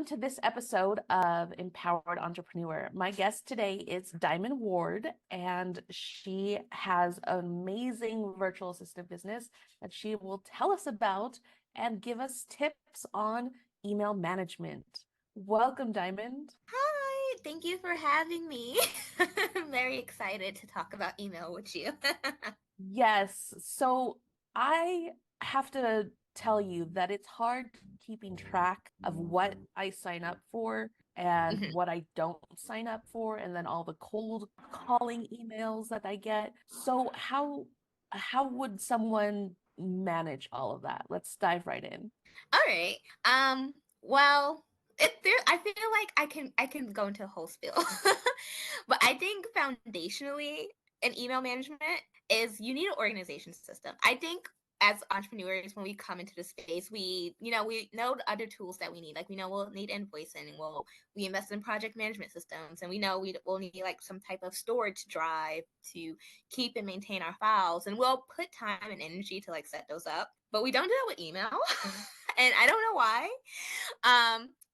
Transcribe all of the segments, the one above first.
welcome to this episode of Empowered Entrepreneur. My guest today is Diamond Ward, and she has an amazing virtual assistant business that she will tell us about and give us tips on email management. Welcome, Diamond. Hi, thank you for having me. I'm very excited to talk about email with you. Yes, so I have to tell you that it's hard keeping track of what I sign up for and Mhm. what I don't sign up for, and then all the cold calling emails that I get. So how would someone manage all of that? Let's dive right in. All right. Well, I feel like I can go into a whole spiel. But I think foundationally in email management is you need an organization system. I think as entrepreneurs, when we come into the space, we know the other tools that we need. Like we know we'll need invoicing, and we invest in project management systems, and we know we'll need like some type of storage drive to keep and maintain our files, and we'll put time and energy to like set those up. But we don't do that with email, and I don't know why.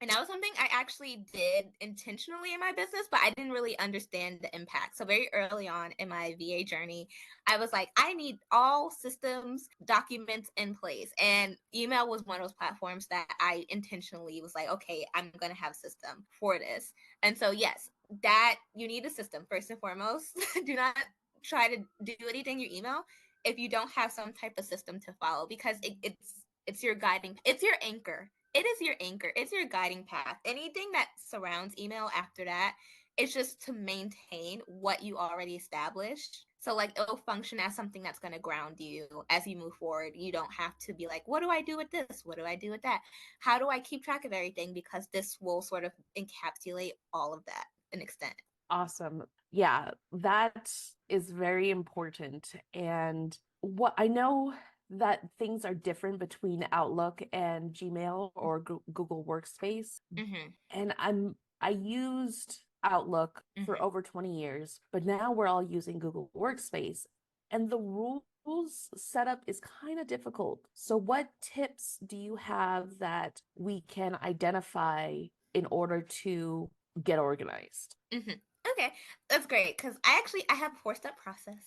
And that was something I actually did intentionally in my business, but I didn't really understand the impact. So very early on in my VA journey, I was like, I need all systems, documents in place. And email was one of those platforms that I intentionally was like, okay, I'm gonna have a system for this. And so yes, that you need a system first and foremost. Do not try to do anything in your email if you don't have some type of system to follow, because it's your guiding, it's your anchor. It is your anchor. It's your guiding path. Anything that surrounds email after that, it's just to maintain what you already established. So like it'll function as something that's going to ground you as you move forward. You don't have to be like, what do I do with this? What do I do with that? How do I keep track of everything? Because this will sort of encapsulate all of that an extent. Awesome. Yeah, that is very important. And what I know that things are different between Outlook and Gmail or Google Workspace. Mm-hmm. And I used Outlook for Mm-hmm. over 20 years, but now we're all using Google Workspace. And the rules setup is kind of difficult. So what tips do you have that we can identify in order to get organized? Mm-hmm. Okay, that's great because I have a 4 step process.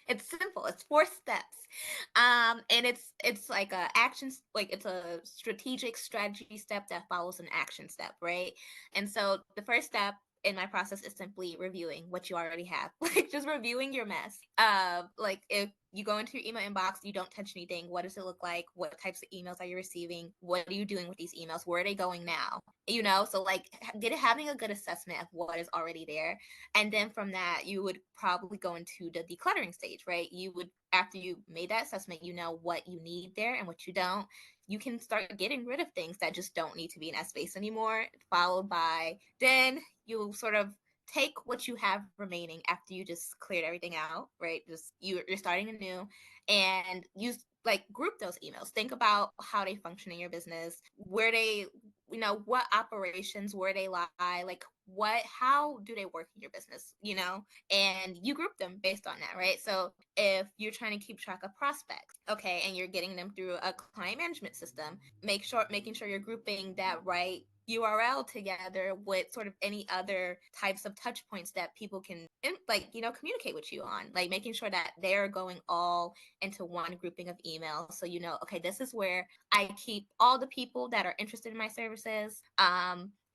It's simple. It's 4 steps, and it's like a action, like it's a strategic strategy step that follows an action step, right? And so the first step in my process is simply reviewing what you already have, like just reviewing your mess. Like if you go into your email inbox, you don't touch anything. What does it look like? What types of emails are you receiving? What are you doing with these emails? Where are they going now? So like having a good assessment of what is already there, and then from that you would probably go into the decluttering stage, right? You would, after you made that assessment, you know what you need there and what you don't. You can start getting rid of things that just don't need to be in that space anymore, followed by then you sort of take what you have remaining after you just cleared everything out, right? Just you're starting anew, and you like group those emails. Think about how they function in your business, where they, what operations, where they lie, like how do they work in your business, and you group them based on that, right? So if you're trying to keep track of prospects, okay, and you're getting them through a client management system, making sure you're grouping that right URL together with sort of any other types of touch points that people can communicate with you on, like making sure that they're going all into one grouping of emails. So okay, this is where I keep all the people that are interested in my services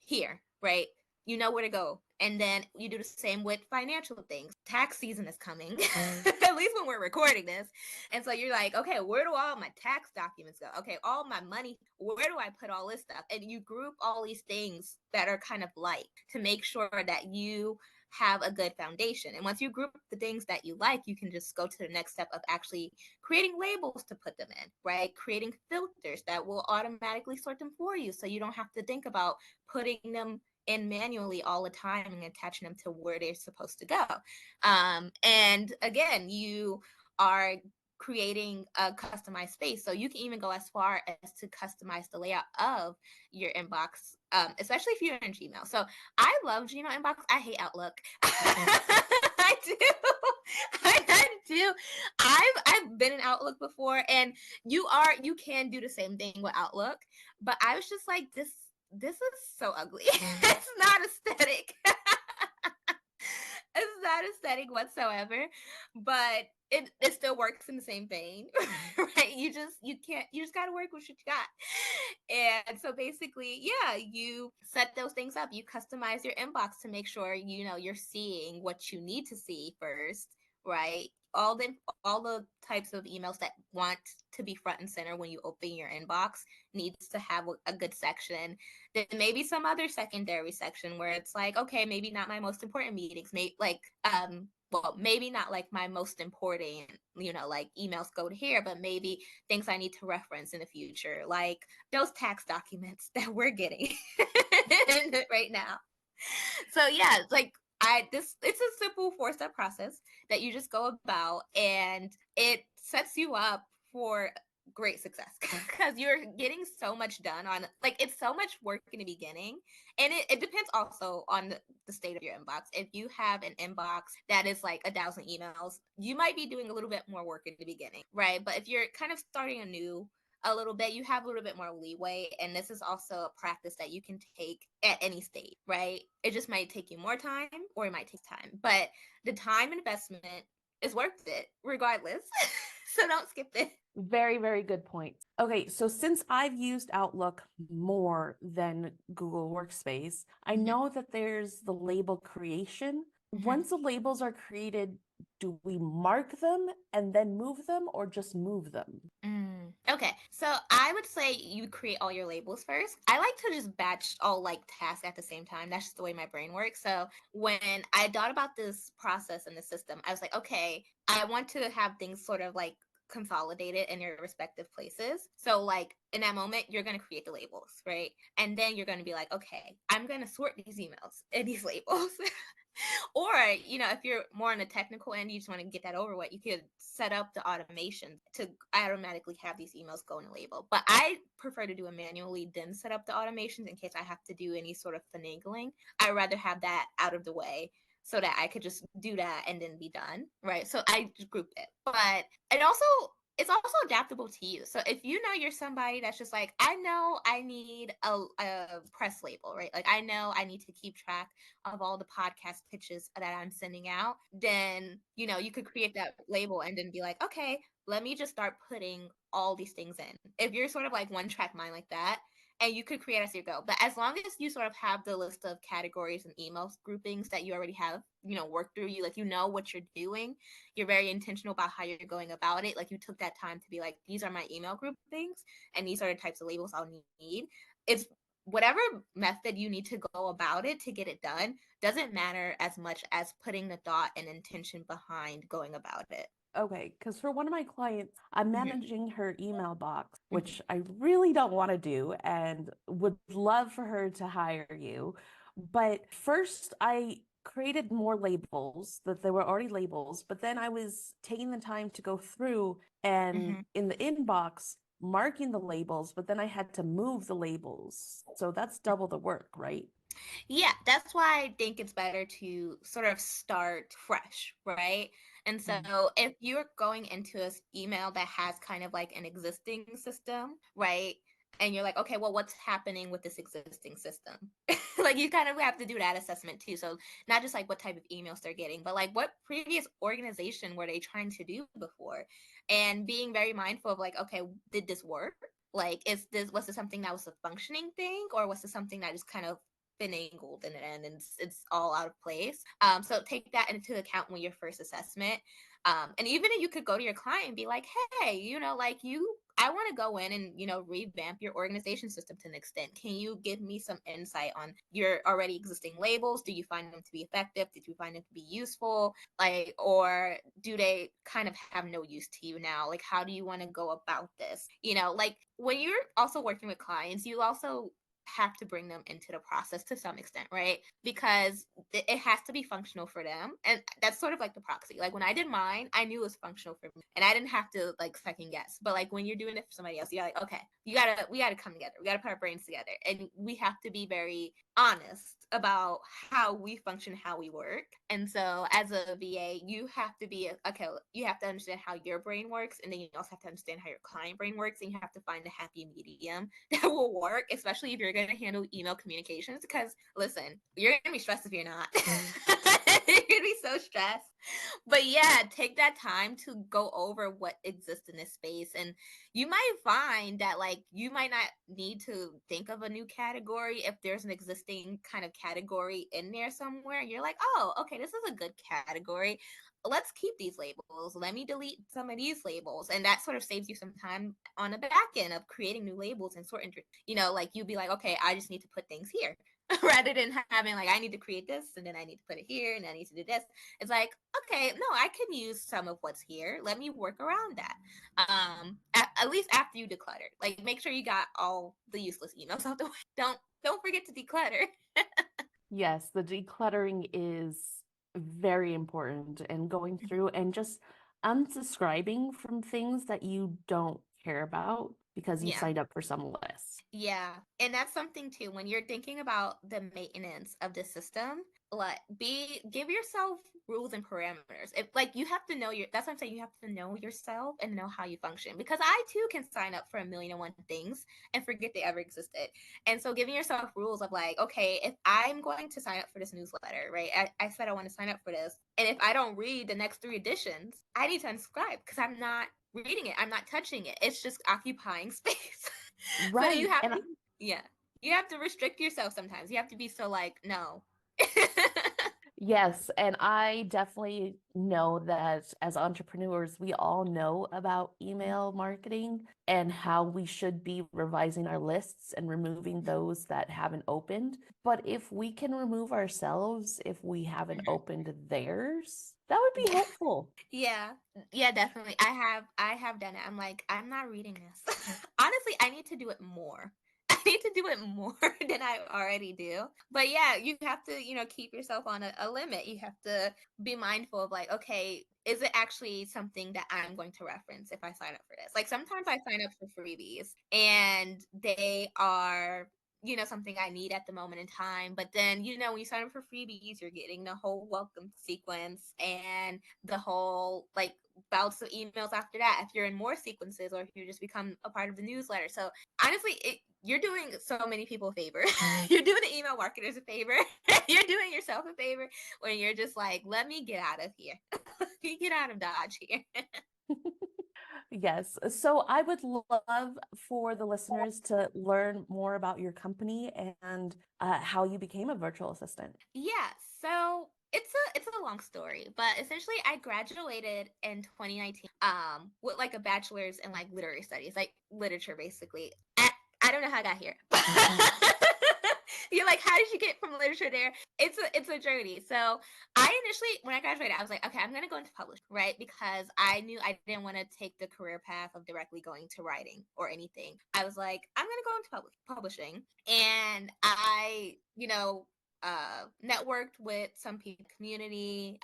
here, right? You know where to go. And then you do the same with financial things. Tax season is coming, at least when we're recording this. And so you're like, okay, where do all my tax documents go? Okay, all my money, where do I put all this stuff? And you group all these things that are kind of like to make sure that you have a good foundation. And once you group the things that you like, you can just go to the next step of actually creating labels to put them in, right? Creating filters that will automatically sort them for you, so you don't have to think about putting them in manually all the time and attaching them to where they're supposed to go. And again, you are creating a customized space. So you can even go as far as to customize the layout of your inbox, especially if you're in Gmail. So I love Gmail inbox. I hate Outlook. I do. I do. I've been in Outlook before, and you can do the same thing with Outlook. But I was just like, this is so ugly. It's not aesthetic. It's not aesthetic whatsoever, but it still works in the same vein, right? You just gotta work with what you got. And so basically, yeah, you set those things up. You customize your inbox to make sure you're seeing what you need to see first, right? All the types of emails that want to be front and center when you open your inbox needs to have a good section. Then maybe some other secondary section where it's like, okay, maybe not my most important meetings, maybe like well, maybe not like my most important, like emails go to here, but maybe things I need to reference in the future, like those tax documents that we're getting right now. So yeah, it's like it's a simple 4-step process that you just go about, and it sets you up for great success because you're getting so much done on, like, it's so much work in the beginning, and it depends also on the state of your inbox. If you have an inbox that is like 1,000 emails, you might be doing a little bit more work in the beginning, right? But if you're kind of starting anew a little bit, you have a little bit more leeway, and this is also a practice that you can take at any stage, right? It just might take you more time, or it might take time, but the time investment is worth it regardless. So don't skip it. Very, very good point. Okay, so since I've used Outlook more than Google Workspace, I know that there's the label creation. Once the labels are created, do we mark them and then move them, or just move them? Okay, so I would say you create all your labels first. I like to just batch all like tasks at the same time. That's just the way my brain works. So when I thought about this process in the system, I was like, okay, I want to have things sort of like consolidated in your respective places. So like in that moment, you're going to create the labels, right? And then you're going to be like, okay, I'm going to sort these emails in these labels. Or, if you're more on the technical end, you just want to get that over with, you could set up the automation to automatically have these emails go in a label. But I prefer to do it manually, then set up the automations in case I have to do any sort of finagling. I'd rather have that out of the way so that I could just do that and then be done, right? So I just group it. But it's also adaptable to you. So if you're somebody that's just like, I know I need a press label, right? Like I know I need to keep track of all the podcast pitches that I'm sending out, then you could create that label and then be like, okay, let me just start putting all these things in. If you're sort of like one track mind like that, and you could create as you go. But as long as you sort of have the list of categories and email groupings that you already have, work through, you know what you're doing. You're very intentional about how you're going about it. Like you took that time to be like, these are my email groupings and these are the types of labels I'll need. It's whatever method you need to go about it to get it done doesn't matter as much as putting the thought and intention behind going about it. Okay, because for one of my clients, I'm Mhm. managing her email box, which I really don't want to do and would love for her to hire you. But first, I created more labels that there were already labels, but then I was taking the time to go through and in the inbox marking the labels, but then I had to move the labels. So that's double the work, right? Yeah, that's why I think it's better to sort of start fresh, right? And so if you're going into an email that has kind of like an existing system, right? And you're like, okay, well, what's happening with this existing system? Like you kind of have to do that assessment too. So not just like what type of emails they're getting, but like what previous organization were they trying to do before? And being very mindful of like, okay, did this work? Like, was this something that was a functioning thing, or was this something that just kind of finagled in the end and it's all out of place? So take that into account when your first assessment. And even if you could go to your client and be like, hey, I want to go in and revamp your organization system to an extent. Can you give me some insight on your already existing labels? Do you find them to be effective? Did you find them to be useful? Like, or do they kind of have no use to you now? Like, how do you want to go about this? Like when you're also working with clients, you also have to bring them into the process to some extent, right? Because it has to be functional for them. And that's sort of like the proxy. Like when I did mine, I knew it was functional for me and I didn't have to like second guess. But like when you're doing it for somebody else, you're like, okay, we gotta come together. We gotta put our brains together. And we have to be very honest about how we function, how we work. And so as a VA, you have to be okay, you have to understand how your brain works, and then you also have to understand how your client brain works, and you have to find a happy medium that will work, especially if you're going to handle email communications, because listen, you're going to be stressed if you're not. You're going to be so stressed. But yeah, take that time to go over what exists in this space. And you might find that like you might not need to think of a new category if there's an existing kind of category in there somewhere. You're like, oh, okay, this is a good category. Let's keep these labels. Let me delete some of these labels. And that sort of saves you some time on the back end of creating new labels and sorting, like you'd be like, okay, I just need to put things here. Rather than having like, I need to create this and then I need to put it here and I need to do this. It's like, okay, no, I can use some of what's here. Let me work around that. At least after you declutter, like make sure you got all the useless emails out the way. Don't forget to declutter. Yes, the decluttering is very important, and going through and just unsubscribing from things that you don't care about because you Yeah. signed up for some list. Yeah. And that's something too, when you're thinking about the maintenance of the system, like give yourself rules and parameters. If like you have to know that's what I'm saying, you have to know yourself and know how you function. Because I too can sign up for 1,000,001 things and forget they ever existed. And so giving yourself rules of like, okay, if I'm going to sign up for this newsletter, right? I said I want to sign up for this. And if I don't read the next 3 editions, I need to unsubscribe because I'm not reading it. I'm not touching it. It's just occupying space. So you Right. have And to, yeah, you have to restrict yourself sometimes. You have to be so like, no. yes, and I definitely know that as entrepreneurs, we all know about email marketing and how we should be revising our lists and removing those that haven't opened. But if we can remove ourselves if we haven't opened theirs, that would be Yeah. helpful. Yeah. Yeah, definitely. I have done it. I'm like, I'm not reading this. Honestly, I need to do it more. I need to do it more than I already do. But yeah, you have to, keep yourself on a limit. You have to be mindful of like, okay, is it actually something that I'm going to reference if I sign up for this? Like sometimes I sign up for freebies and they are something I need at the moment in time. But then, when you sign up for freebies, you're getting the whole welcome sequence and the whole like bouts of emails after that if you're in more sequences or if you just become a part of the newsletter. So honestly, you're doing so many people a favor. You're doing the email marketers a favor. You're doing yourself a favor when you're just like, let me get out of here. Let me get out of Dodge here. Yes. So I would love for the listeners to learn more about your company and how you became a virtual assistant. Yeah, so it's a long story, but essentially I graduated in 2019 with like a bachelor's in like literary studies, like literature basically. I don't know how I got here. You're like, how did you get from literature there? It's a journey. So I initially, when I graduated, I was like, okay, I'm gonna go into publishing, right? Because I knew I didn't want to take the career path of directly going to writing or anything. I was like, I'm gonna go into publishing, and I, networked with some people community,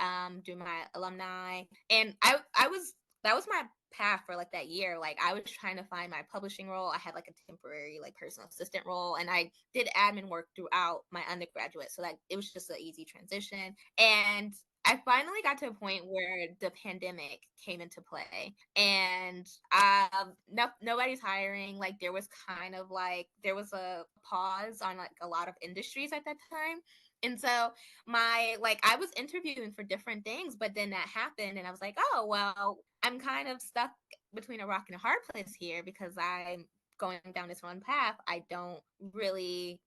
through my alumni, and I was that was my path for like that year. Like I was trying to find my publishing role. I had like a temporary like personal assistant role, and I did admin work throughout my undergraduate, so that it was just an easy transition. And I finally got to a point where the pandemic came into play, and nobody's hiring. Like there was a pause on like a lot of industries at that time. And so I was interviewing for different things, but then that happened and I was like, oh well, I'm kind of stuck between a rock and a hard place here because I'm going down this one path. I don't really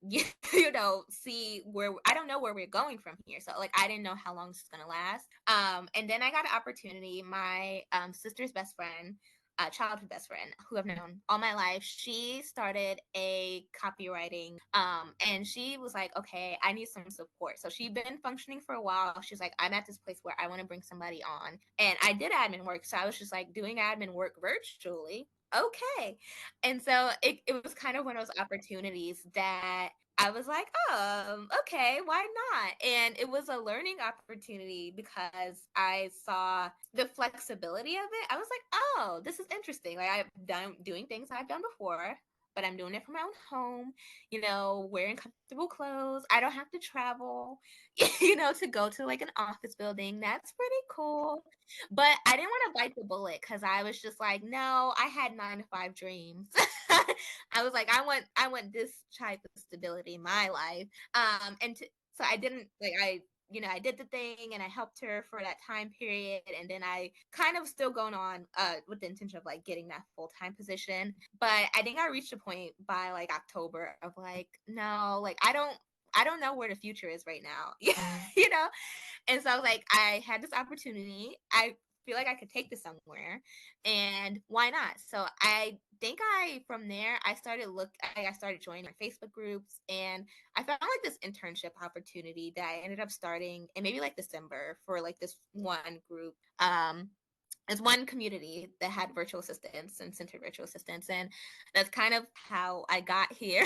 see where, I don't know where we're going from here. So like I didn't know how long this is gonna last. And then I got an opportunity. My sister's best friend, childhood best friend who I've known all my life, she started a copywriting, and she was like, okay, I need some support. So she'd been functioning for a while. She's like, I'm at this place where I want to bring somebody on. And I did admin work. So I was just like doing admin work virtually. Okay. And so it was kind of one of those opportunities that I was like, oh, okay, why not? And it was a learning opportunity because I saw the flexibility of it. I was like, oh, this is interesting. Like I've done doing things I've done before, but I'm doing it from my own home, wearing comfortable clothes. I don't have to travel, to go to like an office building. That's pretty cool. But I didn't want to bite the bullet because I was just like, no, I had 9 to 5 dreams. I was like, I want this type of stability in my life. So I didn't like I did the thing and I helped her for that time period. And then I kind of still going on with the intention of like getting that full-time position. But I think I reached a point by like October of like, no, like I don't know where the future is right now. you know? And so like I had this opportunity. I feel like I could take this somewhere and why not? So I think from there I started joining Facebook groups and I found like this internship opportunity that I ended up starting in maybe like December for like this one group. It's one community that had virtual assistants and centered virtual assistants, and that's kind of how I got here.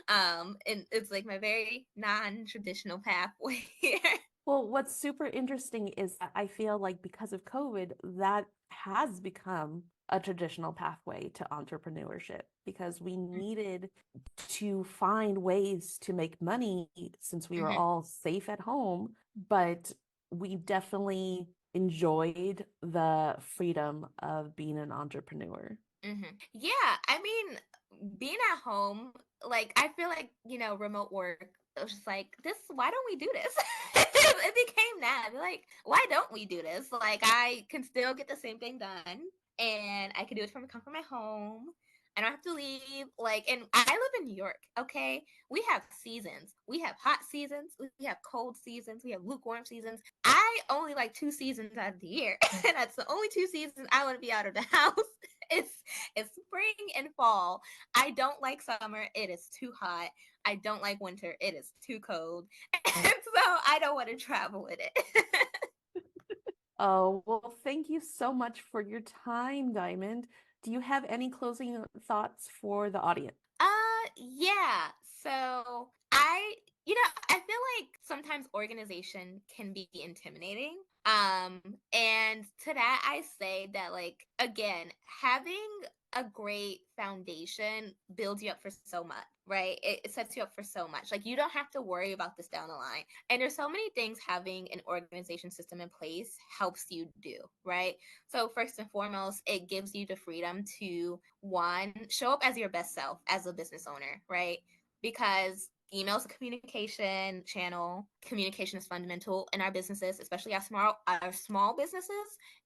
And it's like my very non-traditional pathway here. Well, what's super interesting is that I feel like because of COVID, that has become a traditional pathway to entrepreneurship because we needed to find ways to make money since we were Mm-hmm. all safe at home, but we definitely enjoyed the freedom of being an entrepreneur. Mm-hmm. Yeah, I mean, being at home, like I feel like remote work. It was just like this. Why don't we do this? It became that. I'd be like, why don't we do this? Like I can still get the same thing done, and I can do it from come from my home. I don't have to leave. Like, and I live in New York. Okay, we have seasons. We have hot seasons. We have cold seasons. We have lukewarm seasons. I only like 2 seasons out of the year, and that's the only 2 seasons I want to be out of the house. It's it's spring and fall. I don't like summer. It is too hot. I don't like winter. It is too cold. And so I don't want to travel with it. Oh, well, thank you so much for your time, Diamond. Do you have any closing thoughts for the audience? Yeah. So I feel like sometimes organization can be intimidating. And to that I say that like again, having a great foundation builds you up for so much, right? It sets you up for so much. Like you don't have to worry about this down the line. And there's so many things having an organization system in place helps you do, right? So first and foremost, it gives you the freedom to one, show up as your best self as a business owner, right? Because email is a communication channel. Communication is fundamental in our businesses, especially our small businesses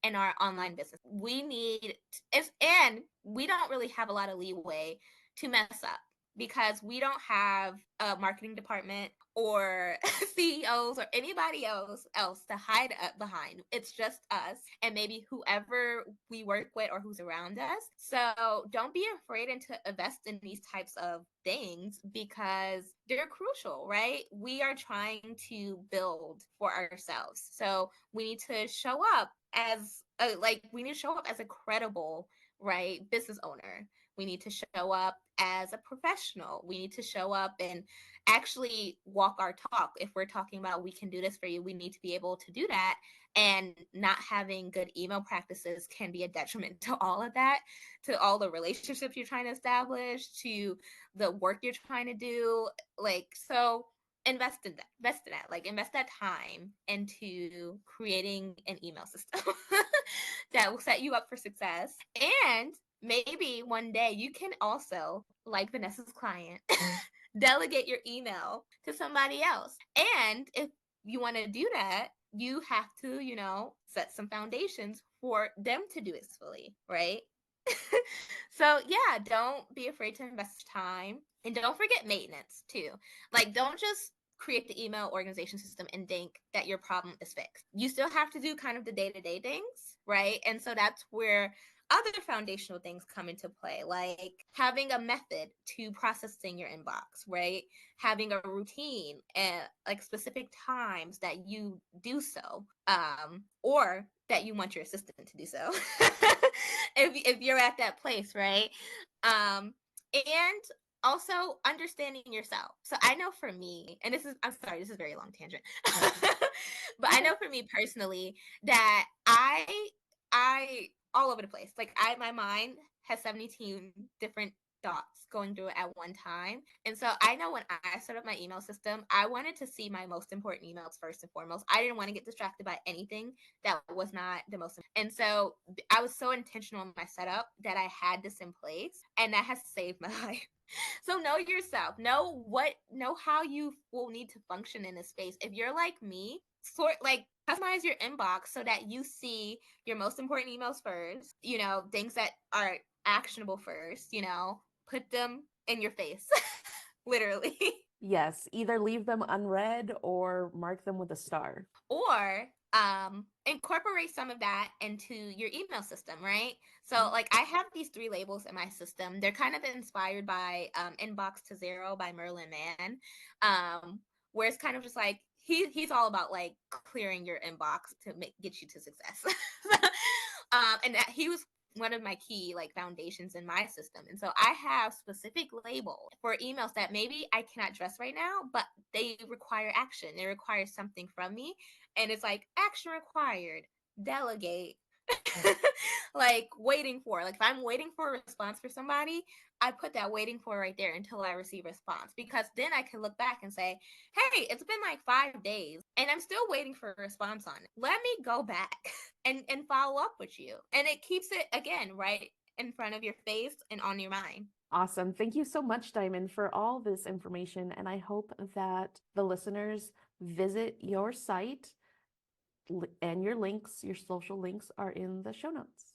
and our online business. We need and we don't really have a lot of leeway to mess up because we don't have a marketing department or CEOs or anybody else to hide up behind. It's just us and maybe whoever we work with or who's around us. So don't be afraid to invest in these types of things because they're crucial, right? We are trying to build for ourselves. So we need to show up as we need to show up as a credible, right, business owner. We need to show up as a professional. We need to show up and actually walk our talk. If we're talking about we can do this for you, we need to be able to do that. And not having good email practices can be a detriment to all of that, to all the relationships you're trying to establish, to the work you're trying to do. Like, so invest in that, like invest that time into creating an email system that will set you up for success. And maybe one day you can also, like Vanessa's client, delegate your email to somebody else. And if you want to do that, you have to, set some foundations for them to do it fully, right? So yeah, don't be afraid to invest time and don't forget maintenance too. Like don't just create the email organization system and think that your problem is fixed. You still have to do kind of the day-to-day things, right? And so that's where other foundational things come into play, like having a method to processing your inbox, right? Having a routine and like specific times that you do so, or that you want your assistant to do so. If you're at that place, right? And also understanding yourself. So I know for me, and I'm sorry, this is a very long tangent, but I know for me personally that I all over the place. Like my mind has 17 different thoughts going through it at one time. And so I know when I set up my email system, I wanted to see my most important emails first and foremost. I didn't want to get distracted by anything that was not the most. And so I was so intentional in my setup that I had this in place, and that has saved my life. So know yourself. Know how you will need to function in this space. If you're like me, customize your inbox so that you see your most important emails first, things that are actionable first, put them in your face. Literally. Yes, either leave them unread or mark them with a star. Or incorporate some of that into your email system, right? So like I have these 3 labels in my system. They're kind of inspired by Inbox to Zero by Merlin Mann, where it's kind of just like he's all about like clearing your inbox to get you to success. And that he was one of my key like foundations in my system. And so I have specific labels for emails that maybe I cannot address right now, but they require action. They require something from me. And it's like action required, delegate, like waiting for. Like if I'm waiting for a response for somebody, I put that waiting for right there until I receive a response, because then I can look back and say, hey, it's been like 5 days and I'm still waiting for a response on it. Let me go back and follow up with you. And it keeps it again right in front of your face and on your mind. Awesome. Thank you so much, Diamond, for all this information. And I hope that the listeners visit your site, and your links, your social links are in the show notes.